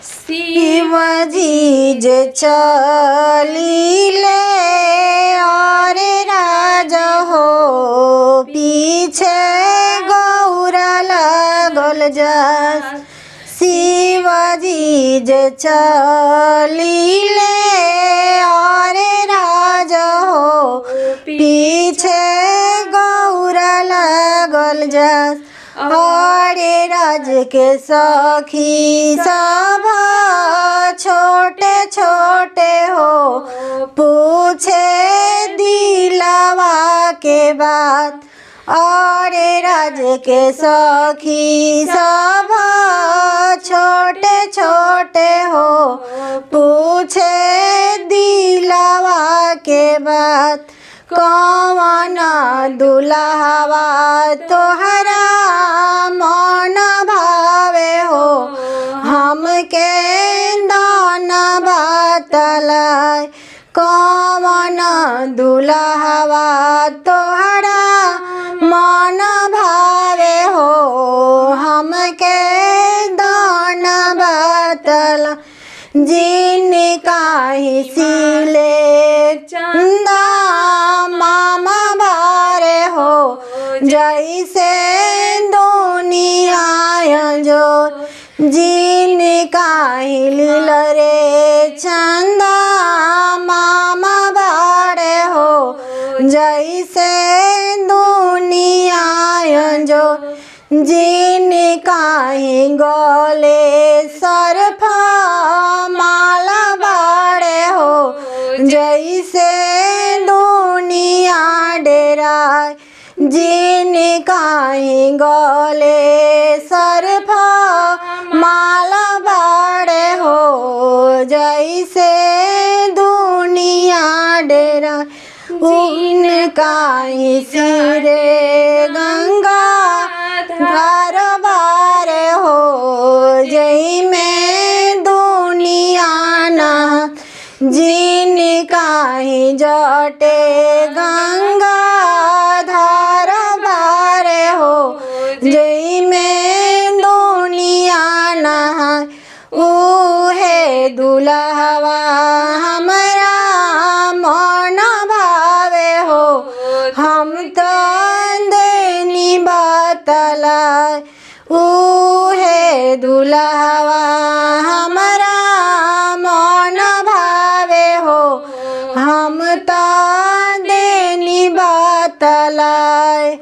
शिवजी जे चलिले और राजा हो पीछे गौरा लागल जास। शिवजी जे चलिले और राजा हो पीछे गौरा लागल जास। और राज के सखी सब छोटे छोटे हो पूछे दिलावा के बात। और राज के सखी सब छोटे छोटे हो पूछे दिलावा के बात। कौन दुल्हवा तोहरा मन भावे हो हमके दान बतलाय। कौन दुल्हवा तोहरा मन भावे हो हमके दान बतला। जिनका ही सिले चंदा मामा बारे हो जैसे दुनिया जो। जिनका ही लील रे चंदा मामा बारे हो जैसे दुनिया जो। जिनका ही गले सर्फ माला बाड़े हो जैसे दुनिया डेराय। जिनका ही गले सर्फ माला बाड़े हो जैसे दुनिया डेराय। उनका ही सिरे गंगा घर बारे हो जई में दुनिया ना। जिनका ही जटे गंगा धार बारे हो जई में दुनिया ना। उहे दुल्हवा हमरा मन भावे हो हम तो देनी बतलाय। उहे दुल्हवा हमरा मन भावे हो हम तो देनी बतलाय।